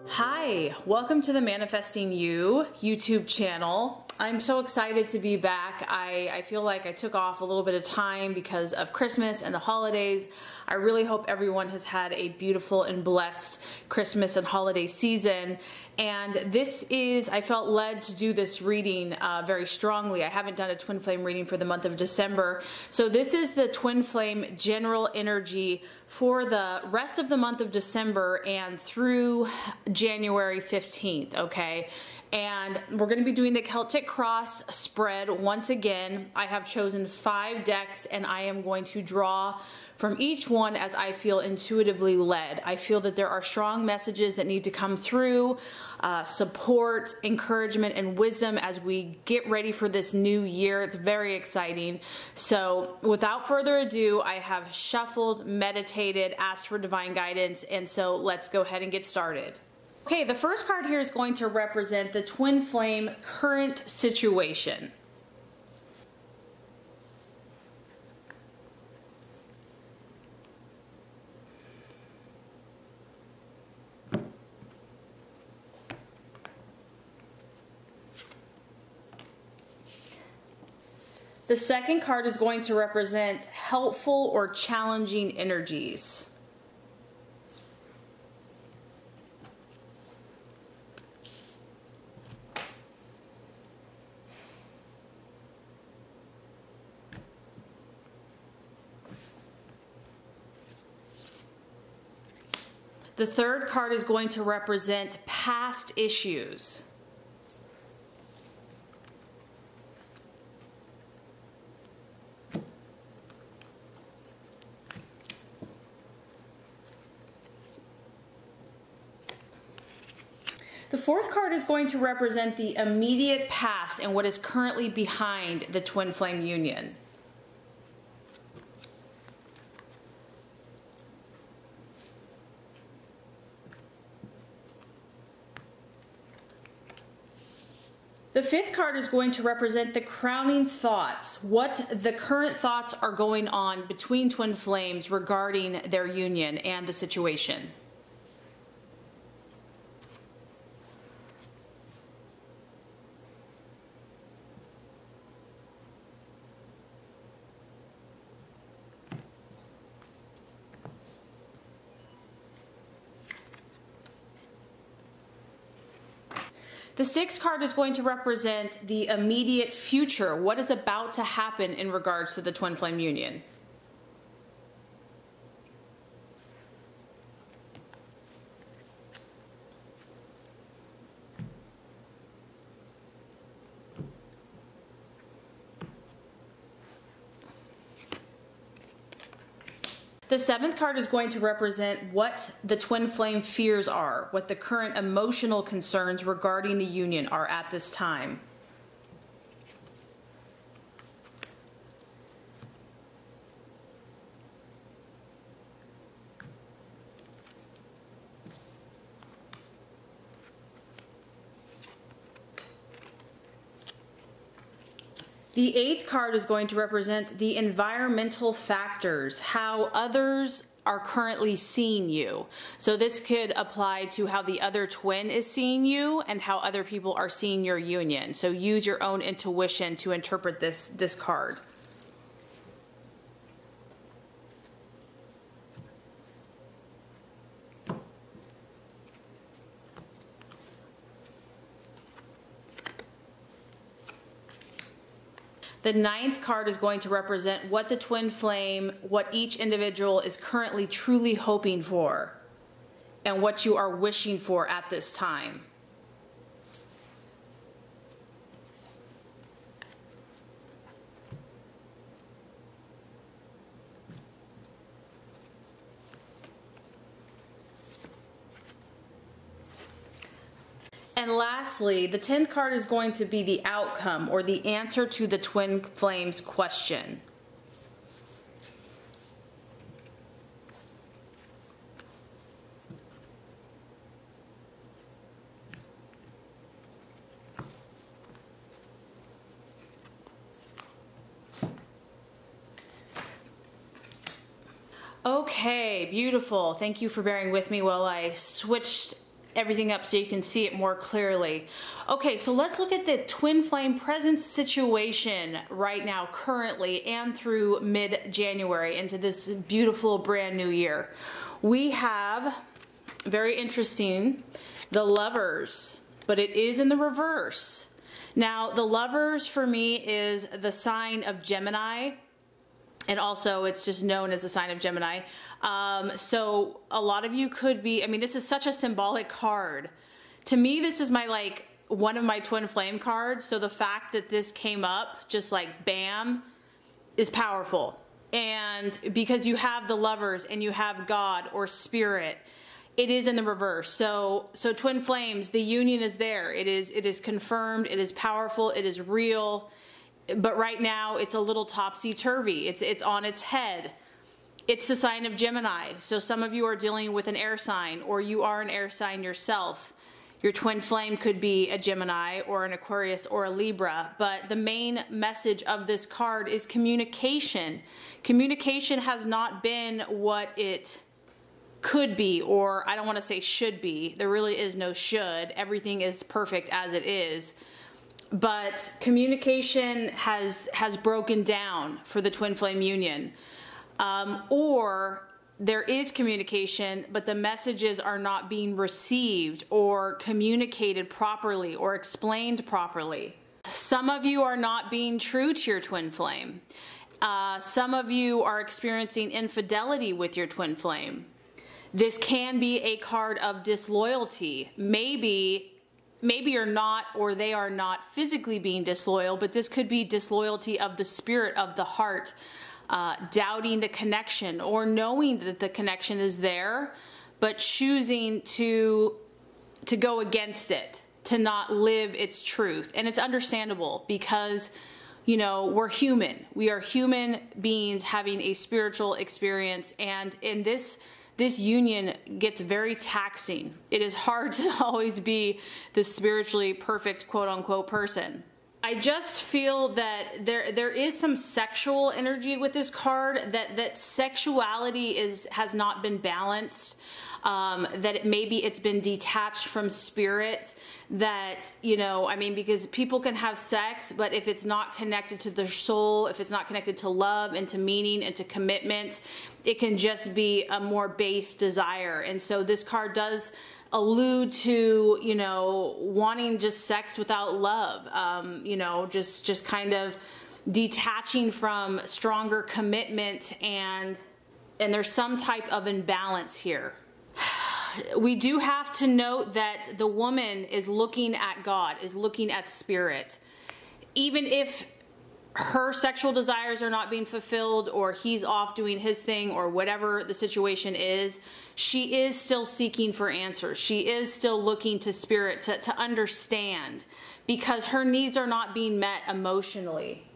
Hi, welcome to the Manifesting You YouTube channel. I'm so excited to be back. I feel like I took off a little bit of time because of Christmas and the holidays. I really hope everyone has had a beautiful and blessed Christmas and holiday season. And I felt led to do this reading very strongly. I haven't done a twin flame reading for the month of December. So this is the twin flame general energy for the rest of the month of December and through January 15th, okay? And we're going to be doing the Celtic cross spread once again. I have chosen 5 decks and I am going to draw from each one as I feel intuitively led. I feel that there are strong messages that need to come through, support, encouragement, and wisdom as we get ready for this new year. It's very exciting. So without further ado, I have shuffled, meditated, asked for divine guidance, and so let's go ahead and get started. Okay, the first card here is going to represent the twin flame current situation. The second card is going to represent helpful or challenging energies. The third card is going to represent past issues. The fourth card is going to represent the immediate past and what is currently behind the twin flame union. The fifth card is going to represent the crowning thoughts, what the current thoughts are going on between twin flames regarding their union and the situation. The sixth card is going to represent the immediate future, what is about to happen in regards to the twin flame union. The seventh card is going to represent what the twin flame fears are, what the current emotional concerns regarding the union are at this time. The eighth card is going to represent the environmental factors, how others are currently seeing you. So this could apply to how the other twin is seeing you and how other people are seeing your union. So use your own intuition to interpret this card. The ninth card is going to represent what the twin flame, what each individual is currently truly hoping for, and what you are wishing for at this time. And lastly, the 10th card is going to be the outcome or the answer to the twin flames question. Okay, beautiful. Thank you for bearing with me while I switched everything up so you can see it more clearly. Okay, so let's look at the twin flame presence situation right now, currently, and through mid-January into this beautiful brand new year. We have, very interesting, the Lovers, but it is in the reverse. Now, the Lovers for me is the sign of Gemini, and also it's just known as the sign of Gemini. So a lot of you could be, I mean, this is such a symbolic card. To me, this is my, like, one of my twin flame cards. So the fact that this came up, just like bam, is powerful. And because you have the Lovers and you have God or Spirit, it is in the reverse. So twin flames, the union is there. It is confirmed, it is powerful, it is real. But right now it's a little topsy-turvy. It's on its head. It's the sign of Gemini. So some of you are dealing with an air sign, or you are an air sign yourself. Your twin flame could be a Gemini or an Aquarius or a Libra, but the main message of this card is communication. Communication has not been what it could be, or I don't want to say should be. There really is no should. Everything is perfect as it is. But communication has broken down for the twin flame union. Or there is communication, but the messages are not being received or communicated properly or explained properly. Some of you are not being true to your twin flame. Some of you are experiencing infidelity with your twin flame. This can be a card of disloyalty. Maybe you're not, or they are not physically being disloyal, but this could be disloyalty of the spirit, of the heart, doubting the connection, or knowing that the connection is there, but choosing to go against it, to not live its truth. And it's understandable because, you know, we're human. We are human beings having a spiritual experience, and in this union gets very taxing. It is hard to always be the spiritually perfect, quote unquote, person. I just feel that there is some sexual energy with this card, that sexuality has not been balanced, that maybe it's been detached from spirit, that, you know, I mean, because people can have sex, but if it's not connected to their soul, if it's not connected to love and to meaning and to commitment, it can just be a more base desire. And so this card does allude to, you know, wanting just sex without love, you know, just kind of detaching from stronger commitment, and there's some type of imbalance here. We do have to note that the woman is looking at God, is looking at spirit. Even if her sexual desires are not being fulfilled, or he's off doing his thing, or whatever the situation is, she is still seeking for answers. She is still looking to spirit to understand, because her needs are not being met emotionally.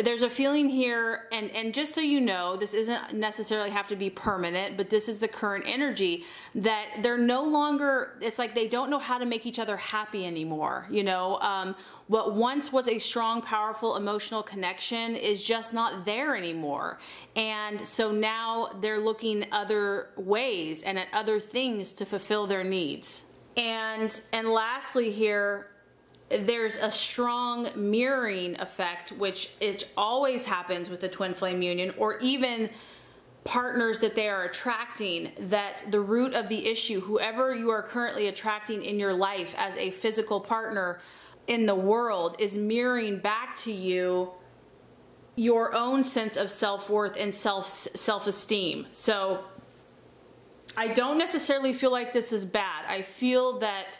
There's a feeling here, and just so you know, this isn't necessarily have to be permanent, but this is the current energy, that they're no longer, it's like they don't know how to make each other happy anymore, you know. What once was a strong, powerful emotional connection is just not there anymore. And so now they're looking other ways and at other things to fulfill their needs. And lastly here, there's a strong mirroring effect, which it always happens with the twin flame union, or even partners that they are attracting, that the root of the issue, whoever you are currently attracting in your life as a physical partner in the world, is mirroring back to you your own sense of self-worth and self-esteem. So I don't necessarily feel like this is bad. I feel that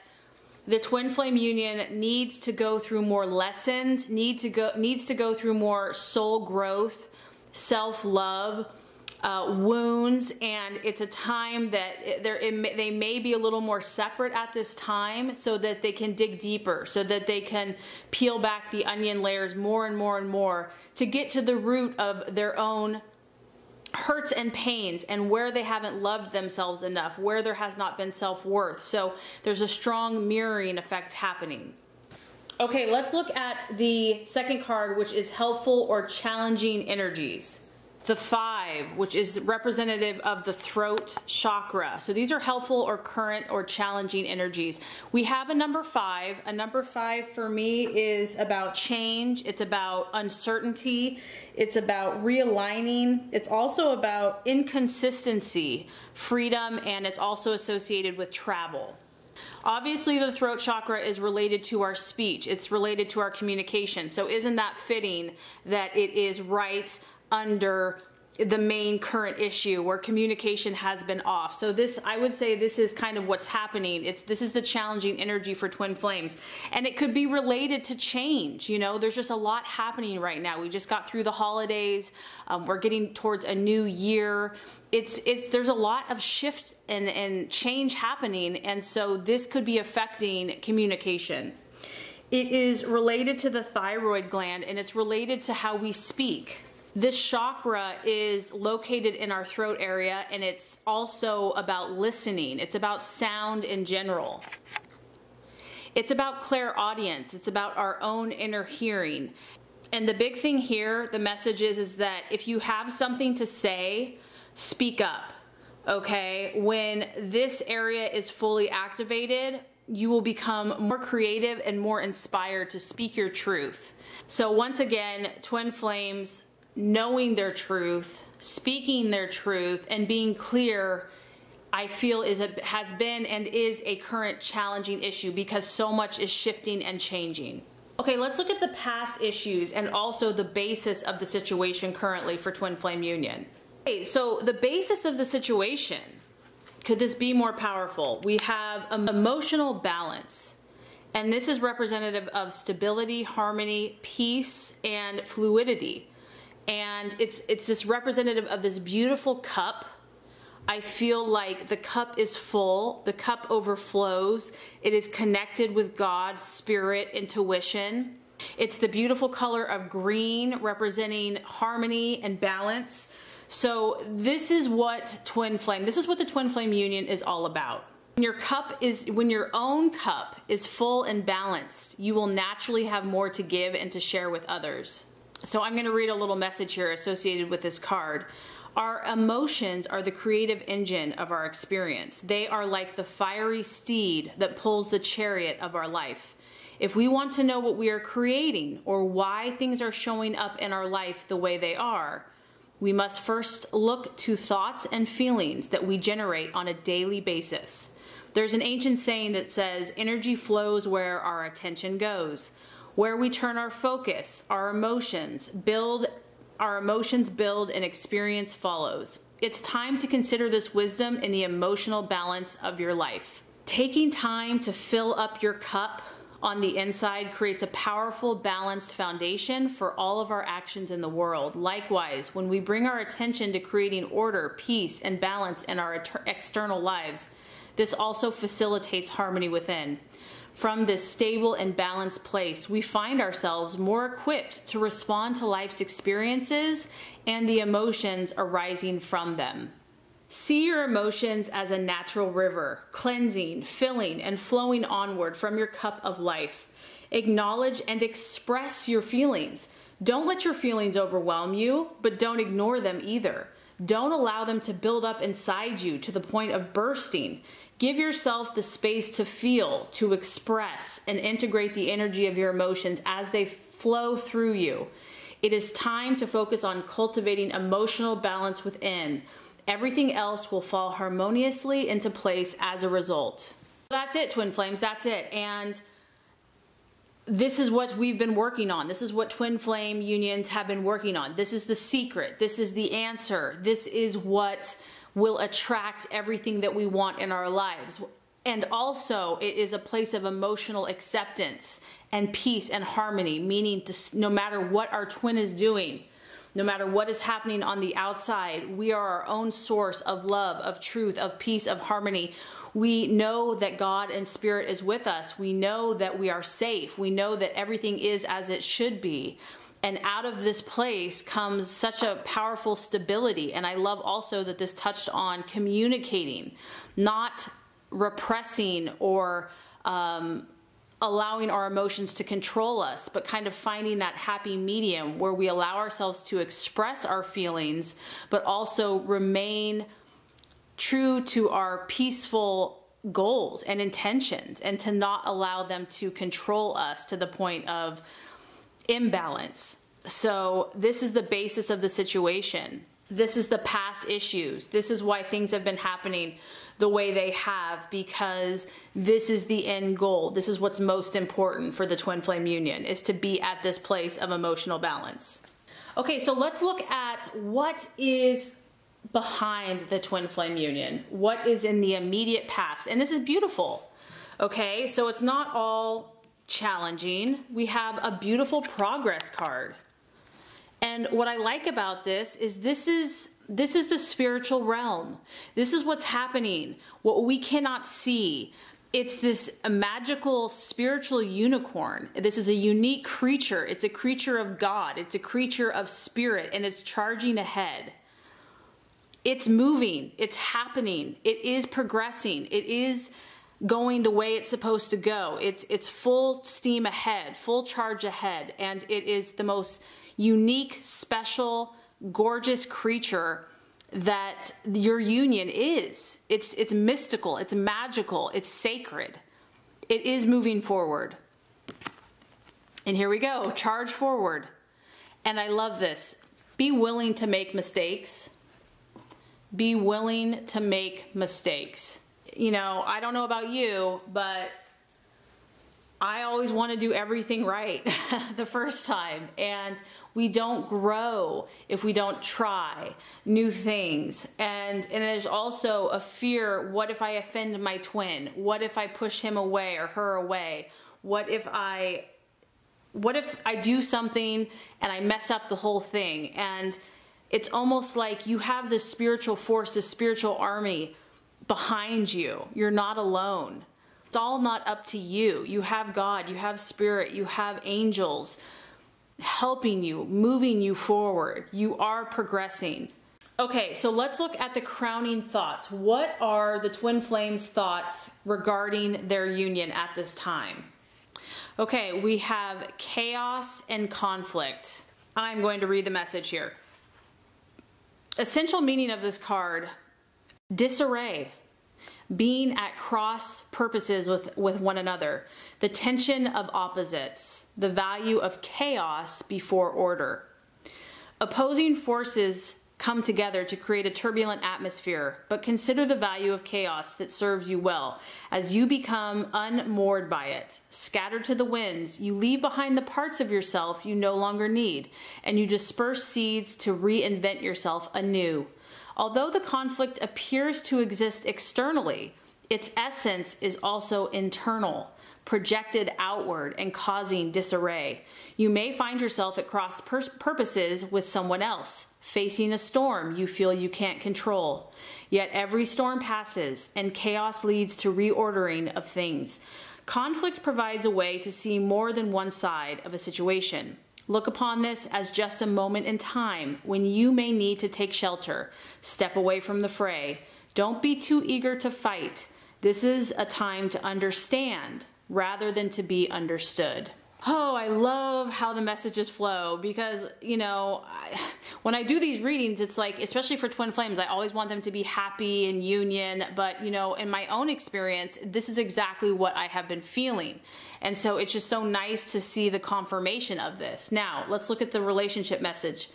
the twin flame union needs to go through more lessons, needs to go through more soul growth, self-love, wounds, and it's a time that they may be a little more separate at this time, so that they can dig deeper, so that they can peel back the onion layers more and more and more to get to the root of their own hurts and pains, and where they haven't loved themselves enough, where there has not been self-worth. So there's a strong mirroring effect happening. Okay, let's look at the second card, which is helpful or challenging energies. the 5, which is representative of the throat chakra. So these are helpful or current or challenging energies. We have a number 5. A number 5 for me is about change. It's about uncertainty. It's about realigning. It's also about inconsistency, freedom, and it's also associated with travel. Obviously, the throat chakra is related to our speech. It's related to our communication. So isn't that fitting that it is right under the main current issue where communication has been off? So this, I would say, this is kind of what's happening. This is the challenging energy for twin flames, and it could be related to change. You know, there's just a lot happening right now. We just got through the holidays. We're getting towards a new year. There's a lot of shifts and change happening, and so this could be affecting communication. It is related to the thyroid gland, and it's related to how we speak. This chakra is located in our throat area, and it's also about listening. It's about sound in general. It's about clairaudience. It's about our own inner hearing. And the big thing here, the message is that if you have something to say, speak up, okay? When this area is fully activated, you will become more creative and more inspired to speak your truth. So once again, twin flames, knowing their truth, speaking their truth, and being clear, I feel has been and is a current challenging issue because so much is shifting and changing. Okay, let's look at the past issues and also the basis of the situation currently for twin flame union. Okay, so the basis of the situation, could this be more powerful? We have emotional balance. And this is representative of stability, harmony, peace, and fluidity. And it's this representative of this beautiful cup. I feel like the cup is full, the cup overflows. It is connected with God, spirit, intuition. It's the beautiful color of green, representing harmony and balance. So this is what the twin flame union is all about. When your own cup is full and balanced, you will naturally have more to give and to share with others. So I'm going to read a little message here associated with this card. Our emotions are the creative engine of our experience. They are like the fiery steed that pulls the chariot of our life. If we want to know what we are creating or why things are showing up in our life the way they are, we must first look to thoughts and feelings that we generate on a daily basis. There's an ancient saying that says, energy flows where our attention goes. Where we turn our focus, our emotions build and experience follows. It's time to consider this wisdom in the emotional balance of your life. Taking time to fill up your cup on the inside creates a powerful, balanced foundation for all of our actions in the world. Likewise, when we bring our attention to creating order, peace, and balance in our external lives, this also facilitates harmony within. From this stable and balanced place, we find ourselves more equipped to respond to life's experiences and the emotions arising from them. See your emotions as a natural river, cleansing, filling, and flowing onward from your cup of life. Acknowledge and express your feelings. Don't let your feelings overwhelm you, but don't ignore them either. Don't allow them to build up inside you to the point of bursting. Give yourself the space to feel, to express, and integrate the energy of your emotions as they flow through you. It is time to focus on cultivating emotional balance within. Everything else will fall harmoniously into place as a result. That's it, twin flames, that's it. And this is what we've been working on. This is what twin flame unions have been working on. This is the secret. This is the answer. This is what will attract everything that we want in our lives. And also, it is a place of emotional acceptance and peace and harmony, meaning no matter what our twin is doing, no matter what is happening on the outside, we are our own source of love, of truth, of peace, of harmony. We know that God and Spirit is with us. We know that we are safe. We know that everything is as it should be. And out of this place comes such a powerful stability. And I love also that this touched on communicating, not repressing or allowing our emotions to control us, but kind of finding that happy medium where we allow ourselves to express our feelings, but also remain true to our peaceful goals and intentions, and to not allow them to control us to the point of imbalance. So this is the basis of the situation. This is the past issues. This is why things have been happening the way they have, because this is the end goal. This is what's most important for the twin flame union, is to be at this place of emotional balance. Okay, so let's look at what is behind the twin flame union. What is in the immediate past? And this is beautiful. Okay, so it's not all challenging. We have a beautiful progress card. And what I like about this is this is the spiritual realm. This is what's happening, what we cannot see. It's this magical spiritual unicorn. This is a unique creature. It's a creature of God. It's a creature of spirit, and it's charging ahead. It's moving. It's happening. It is progressing. It is going the way it's supposed to go. It's full steam ahead, full charge ahead, and it is the most unique, special, gorgeous creature that your union is. It's mystical, it's magical, it's sacred. It is moving forward. And here we go, charge forward. And I love this. Be willing to make mistakes. Be willing to make mistakes. You know, I don't know about you, but I always want to do everything right the first time, and we don't grow if we don't try new things. And there's also a fear, what if I offend my twin? What if I push him away or her away? What if I do something and I mess up the whole thing? And it's almost like you have this spiritual force, this spiritual army behind you. You're not alone. It's all not up to you. You have God, you have spirit, you have angels helping you, moving you forward. You are progressing. Okay, so let's look at the crowning thoughts. What are the twin flames' thoughts regarding their union at this time? Okay, we have chaos and conflict. I'm going to read the message here. Essential meaning of this card: disarray. Being at cross purposes with one another, the tension of opposites, the value of chaos before order. Opposing forces come together to create a turbulent atmosphere, but consider the value of chaos that serves you well. As you become unmoored by it, scattered to the winds, you leave behind the parts of yourself you no longer need, and you disperse seeds to reinvent yourself anew. Although the conflict appears to exist externally, its essence is also internal, projected outward and causing disarray. You may find yourself at cross purposes with someone else, facing a storm you feel you can't control. Yet every storm passes, and chaos leads to reordering of things. Conflict provides a way to see more than one side of a situation. Look upon this as just a moment in time when you may need to take shelter, step away from the fray. Don't be too eager to fight. This is a time to understand rather than to be understood. Oh, I love how the messages flow, because, you know, when I do these readings, it's like, especially for twin flames, I always want them to be happy and union. But, you know, in my own experience, this is exactly what I have been feeling. And so it's just so nice to see the confirmation of this. Now, let's look at the relationship message.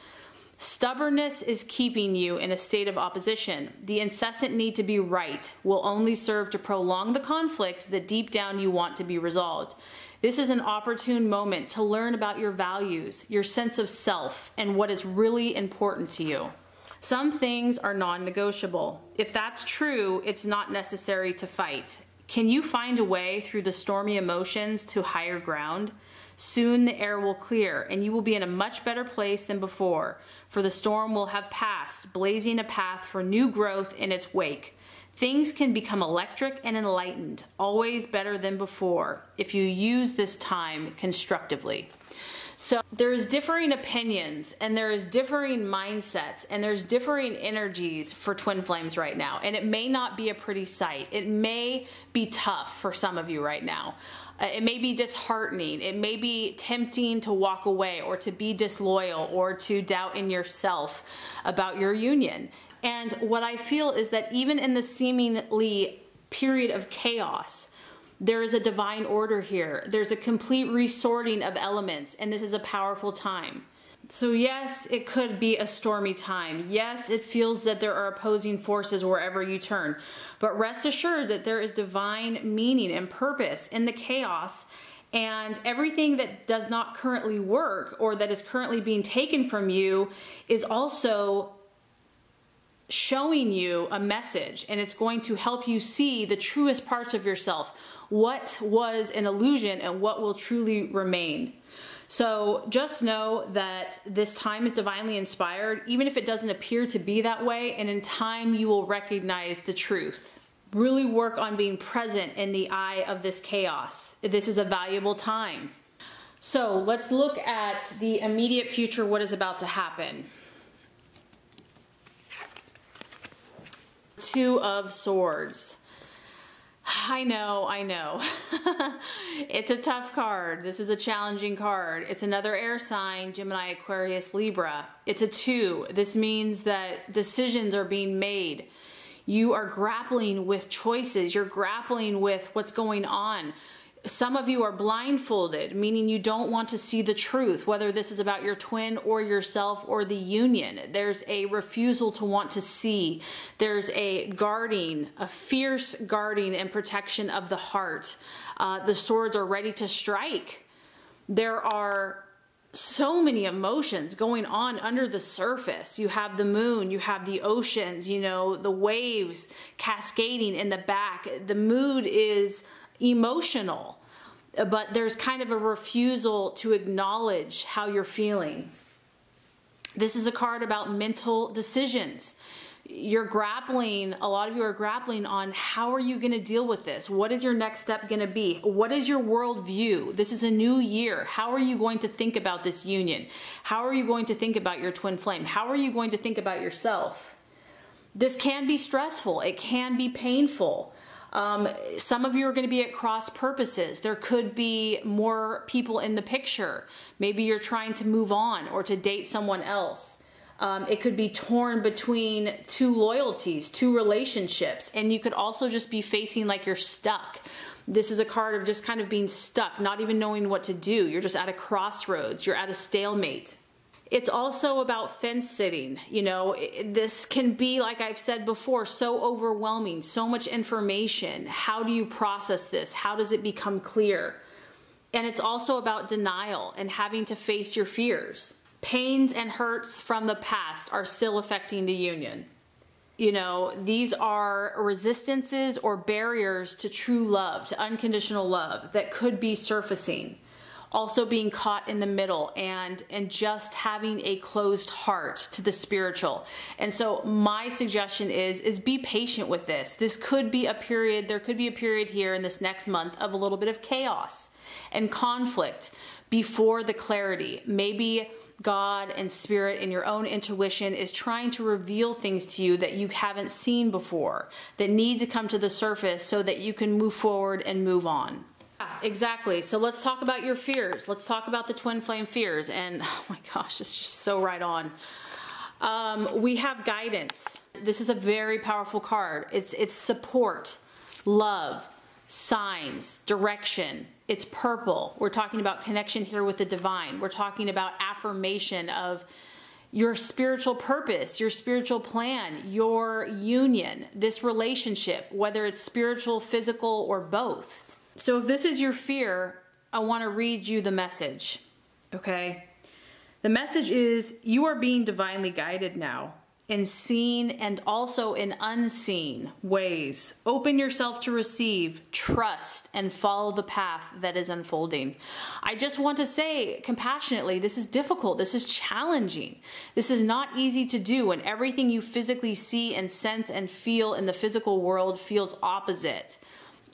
Stubbornness is keeping you in a state of opposition. The incessant need to be right will only serve to prolong the conflict that deep down you want to be resolved. This is an opportune moment to learn about your values, your sense of self, and what is really important to you. Some things are non-negotiable. If that's true, it's not necessary to fight. Can you find a way through the stormy emotions to higher ground? Soon the air will clear, and you will be in a much better place than before, for the storm will have passed, blazing a path for new growth in its wake. Things can become electric and enlightened, always better than before, if you use this time constructively. So there's differing opinions and there's differing mindsets and there's differing energies for twin flames right now. And it may not be a pretty sight. It may be tough for some of you right now. It may be disheartening. It may be tempting to walk away or to be disloyal or to doubt in yourself about your union. And what I feel is that even in the seemingly period of chaos, there is a divine order here. There's a complete resorting of elements, and this is a powerful time. So yes, it could be a stormy time. Yes, it feels that there are opposing forces wherever you turn. But rest assured that there is divine meaning and purpose in the chaos, and everything that does not currently work or that is currently being taken from you is also showing you a message, and it's going to help you see the truest parts of yourself, what was an illusion and what will truly remain. So just know that this time is divinely inspired, even if it doesn't appear to be that way, and in time you will recognize the truth. Really work on being present in the eye of this chaos. This is a valuable time. So let's look at the immediate future, what is about to happen. Two of Swords. I know. It's a tough card. This is a challenging card. It's another air sign, Gemini, Aquarius, Libra. It's a 2. This means that decisions are being made. You are grappling with choices. You're grappling with what's going on. Some of you are blindfolded, meaning you don't want to see the truth, whether this is about your twin or yourself or the union. There's a refusal to want to see. There's a guarding, a fierce guarding and protection of the heart. The swords are ready to strike. There are so many emotions going on under the surface. You have the moon, you have the oceans, you know, the waves cascading in the back. The mood is emotional, but there's kind of a refusal to acknowledge how you're feeling. This is a card about mental decisions. You're grappling, a lot of you are grappling on how are you going to deal with this? What is your next step going to be? What is your worldview? This is a new year. How are you going to think about this union? How are you going to think about your twin flame? How are you going to think about yourself? This can be stressful. It can be painful. Some of you are going to be at cross purposes. There could be more people in the picture. Maybe you're trying to move on or to date someone else. It could be torn between two loyalties, two relationships, and you could also just be facing like you're stuck. This is a card of just kind of being stuck, not even knowing what to do. You're just at a crossroads. You're at a stalemate. It's also about fence sitting. You know, this can be, like I've said before, so overwhelming, so much information. How do you process this? How does it become clear? And it's also about denial and having to face your fears. Pains and hurts from the past are still affecting the union. You know, these are resistances or barriers to true love, to unconditional love that could be surfacing. Also being caught in the middle and just having a closed heart to the spiritual. And so my suggestion is be patient with this. This could be a period, there could be a period here in this next month of a little bit of chaos and conflict before the clarity. Maybe God and spirit and your own intuition is trying to reveal things to you that you haven't seen before, that need to come to the surface so that you can move forward and move on. Exactly. So let's talk about your fears. Let's talk about the twin flame fears. And oh my gosh, it's just so right on. We have guidance. This is a very powerful card. It's support, love, signs, direction. It's purple. We're talking about connection here with the divine. We're talking about affirmation of your spiritual purpose, your spiritual plan, your union, this relationship, whether it's spiritual, physical, or both. So if this is your fear, I want to read you the message, okay? The message is you are being divinely guided now in seen and also in unseen ways. Open yourself to receive, trust, and follow the path that is unfolding. I just want to say compassionately, this is difficult. This is challenging. This is not easy to do, and everything you physically see and sense and feel in the physical world feels opposite.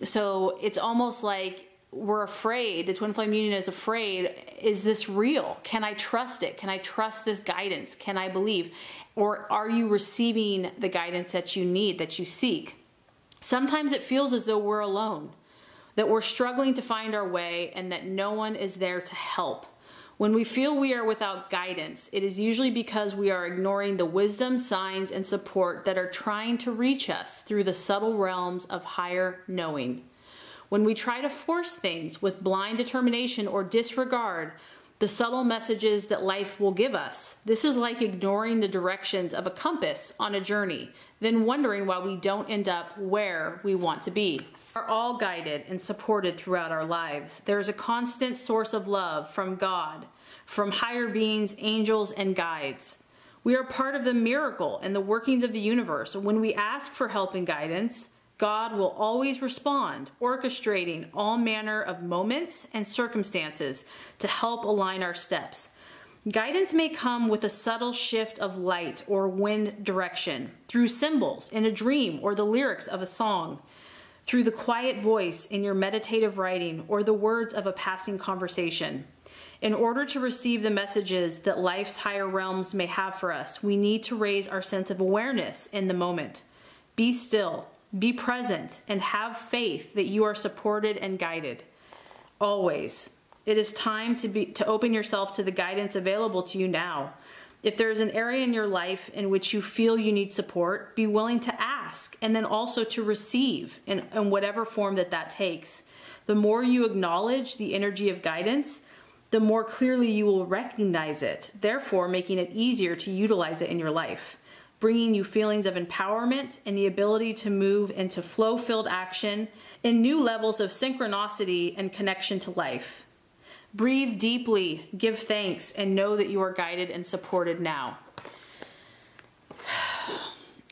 So it's almost like we're afraid, the twin flame union is afraid, is this real? Can I trust it? Can I trust this guidance? Can I believe? Or are you receiving the guidance that you need, that you seek? Sometimes it feels as though we're alone, that we're struggling to find our way, and that no one is there to help. When we feel we are without guidance, it is usually because we are ignoring the wisdom, signs, and support that are trying to reach us through the subtle realms of higher knowing. When we try to force things with blind determination or disregard the subtle messages that life will give us, this is like ignoring the directions of a compass on a journey, then wondering why we don't end up where we want to be. We are all guided and supported throughout our lives. There is a constant source of love from God, from higher beings, angels, and guides. We are part of the miracle and the workings of the universe. When we ask for help and guidance, God will always respond, orchestrating all manner of moments and circumstances to help align our steps. Guidance may come with a subtle shift of light or wind direction, through symbols in a dream or the lyrics of a song, through the quiet voice in your meditative writing or the words of a passing conversation. In order to receive the messages that life's higher realms may have for us, we need to raise our sense of awareness in the moment. Be still. Be present and have faith that you are supported and guided. Always. It is time to open yourself to the guidance available to you now. If there is an area in your life in which you feel you need support, be willing to ask and then also to receive in whatever form that takes. The more you acknowledge the energy of guidance, the more clearly you will recognize it, therefore making it easier to utilize it in your life, bringing you feelings of empowerment and the ability to move into flow-filled action in new levels of synchronicity and connection to life. Breathe deeply, give thanks, and know that you are guided and supported now.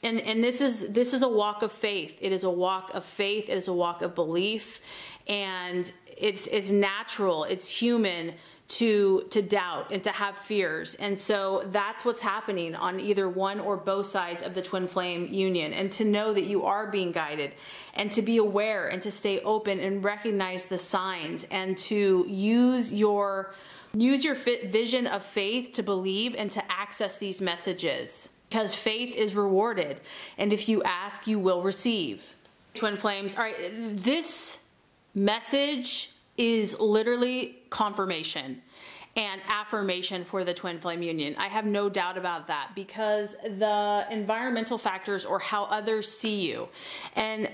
And this is a walk of faith. It is a walk of faith. It is a walk of belief, and it's natural. It's human to doubt and to have fears. And so that's what's happening on either one or both sides of the twin flame union. And to know that you are being guided, and to be aware and to stay open and recognize the signs, and to use your vision of faith to believe and to access these messages. Because faith is rewarded, and if you ask, you will receive. Twin flames. All right, this message is literally confirmation and affirmation for the twin flame union. I have no doubt about that, because the environmental factors or how others see you. And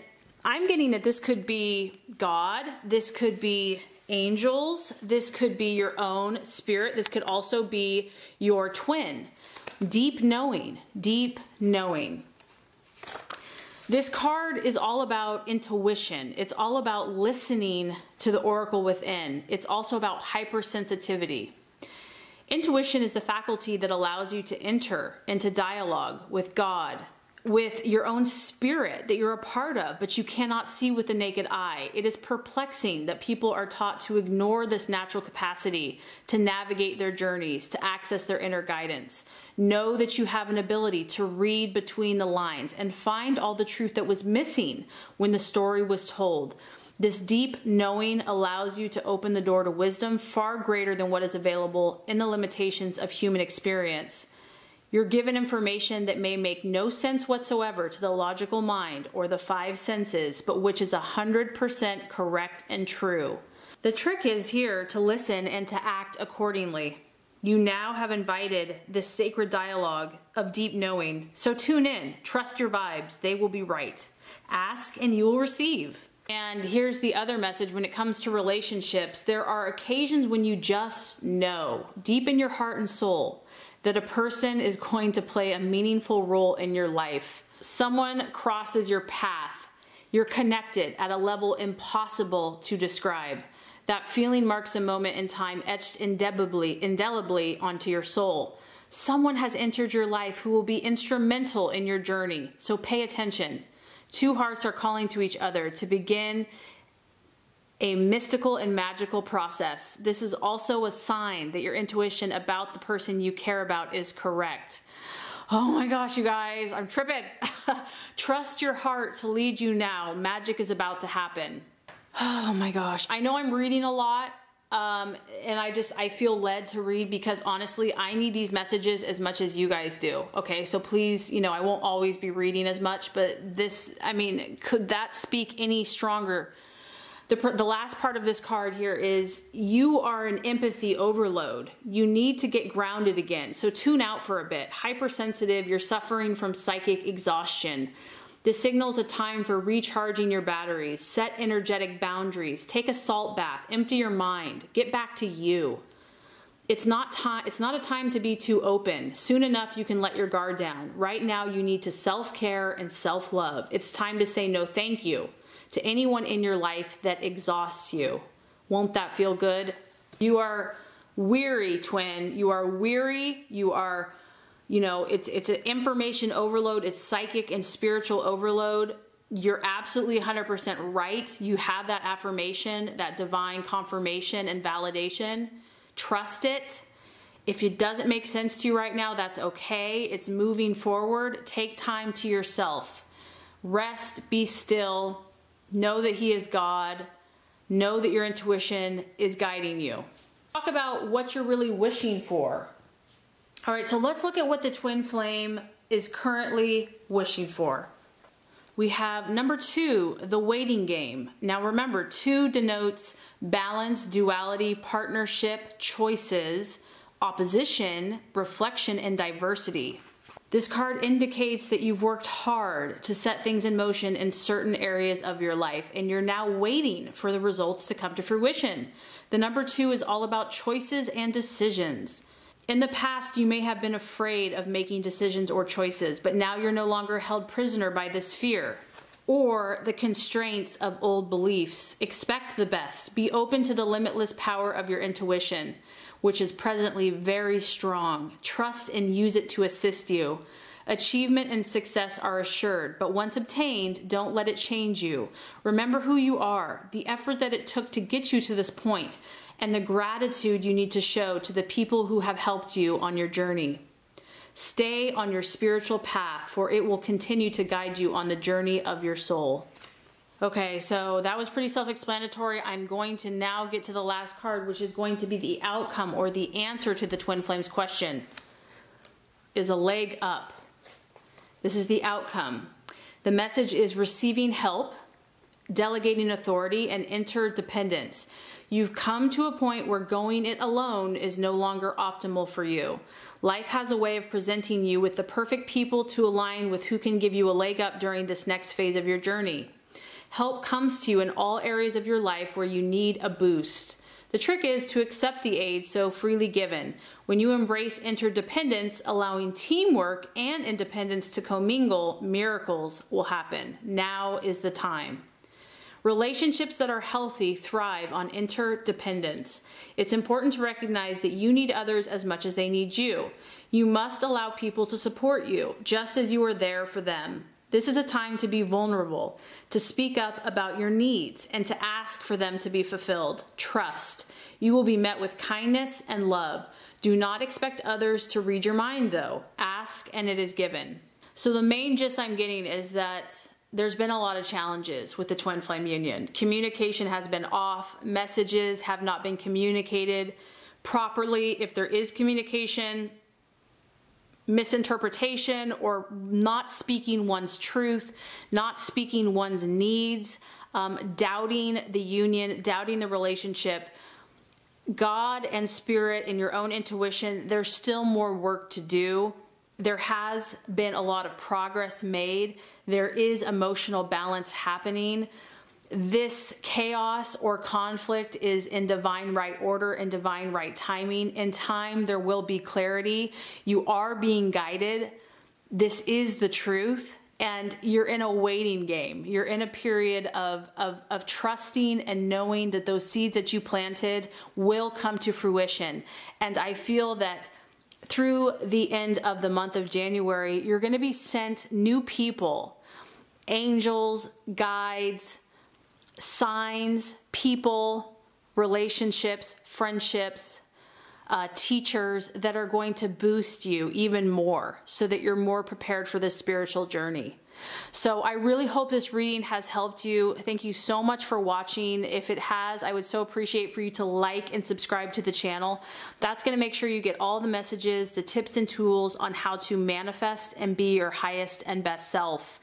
I'm getting that this could be God, this could be angels, this could be your own spirit, this could also be your twin. Deep knowing, deep knowing. This card is all about intuition. It's all about listening to the oracle within. It's also about hypersensitivity. Intuition is the faculty that allows you to enter into dialogue with God, with your own spirit that you're a part of, but you cannot see with the naked eye. It is perplexing that people are taught to ignore this natural capacity to navigate their journeys, to access their inner guidance. Know that you have an ability to read between the lines and find all the truth that was missing when the story was told. This deep knowing allows you to open the door to wisdom far greater than what is available in the limitations of human experience. You're given information that may make no sense whatsoever to the logical mind or the five senses, but which is 100% correct and true. The trick is here to listen and to act accordingly. You now have invited this sacred dialogue of deep knowing. So tune in, trust your vibes, they will be right. Ask and you will receive. And here's the other message when it comes to relationships. There are occasions when you just know, deep in your heart and soul, that a person is going to play a meaningful role in your life. Someone crosses your path. You're connected at a level impossible to describe. That feeling marks a moment in time etched indelibly onto your soul. Someone has entered your life who will be instrumental in your journey, so pay attention. Two hearts are calling to each other to begin a mystical and magical process. This is also a sign that your intuition about the person you care about is correct. Oh my gosh, you guys, I'm tripping. Trust your heart to lead you now. Magic is about to happen. Oh my gosh. I know I'm reading a lot. And I feel led to read because honestly, I need these messages as much as you guys do. Okay. So please, you know, I won't always be reading as much, but this, I mean, could that speak any stronger? The last part of this card here is you are an empathy overload. You need to get grounded again. So tune out for a bit. Hypersensitive, you're suffering from psychic exhaustion. This signals a time for recharging your batteries. Set energetic boundaries. Take a salt bath. Empty your mind. Get back to you. It's not a time to be too open. Soon enough, you can let your guard down. Right now, you need to self-care and self-love. It's time to say no thank you to anyone in your life that exhausts you. Won't that feel good? You are weary, twin. You are weary. You are, you know, it's an information overload. It's psychic and spiritual overload. You're absolutely 100% right. You have that affirmation, that divine confirmation and validation. Trust it. If it doesn't make sense to you right now, that's okay. It's moving forward. Take time to yourself. Rest, be still. Know that He is God. Know that your intuition is guiding you. Talk about what you're really wishing for. All right, so let's look at what the twin flame is currently wishing for. We have number 2, the waiting game. Now remember, 2 denotes balance, duality, partnership, choices, opposition, reflection, and diversity. This card indicates that you've worked hard to set things in motion in certain areas of your life, and you're now waiting for the results to come to fruition. The number 2 is all about choices and decisions. In the past, you may have been afraid of making decisions or choices, but now you're no longer held prisoner by this fear or the constraints of old beliefs. Expect the best. Be open to the limitless power of your intuition, which is presently very strong. Trust and use it to assist you. Achievement and success are assured, but once obtained, don't let it change you. Remember who you are, the effort that it took to get you to this point, and the gratitude you need to show to the people who have helped you on your journey. Stay on your spiritual path, for it will continue to guide you on the journey of your soul. Okay, so that was pretty self-explanatory. I'm going to now get to the last card, which is going to be the outcome or the answer to the twin flames question. Is a leg up. This is the outcome. The message is receiving help, delegating authority, and interdependence. You've come to a point where going it alone is no longer optimal for you. Life has a way of presenting you with the perfect people to align with who can give you a leg up during this next phase of your journey. Help comes to you in all areas of your life where you need a boost. The trick is to accept the aid so freely given. When you embrace interdependence, allowing teamwork and independence to commingle, miracles will happen. Now is the time. Relationships that are healthy thrive on interdependence. It's important to recognize that you need others as much as they need you. You must allow people to support you, just as you are there for them. This is a time to be vulnerable, to speak up about your needs, and to ask for them to be fulfilled. Trust. You will be met with kindness and love. Do not expect others to read your mind, though. Ask and it is given. So the main gist I'm getting is that there's been a lot of challenges with the twin flame union. Communication has been off. Messages have not been communicated properly. If there is communication, misinterpretation or not speaking one's truth, not speaking one's needs, doubting the union, doubting the relationship. God and spirit and your own intuition, there's still more work to do. There has been a lot of progress made. There is emotional balance happening. This chaos or conflict is in divine right order and divine right timing. In time, there will be clarity. You are being guided. This is the truth. And you're in a waiting game. You're in a period of trusting and knowing that those seeds that you planted will come to fruition. And I feel that through the end of the month of January, you're going to be sent new people, angels, guides, signs, people, relationships, friendships, teachers that are going to boost you even more so that you're more prepared for this spiritual journey. So I really hope this reading has helped you. Thank you so much for watching. If it has, I would so appreciate for you to like and subscribe to the channel. That's going to make sure you get all the messages, the tips and tools on how to manifest and be your highest and best self.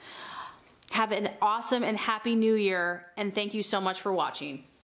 Have an awesome and happy new year, and thank you so much for watching.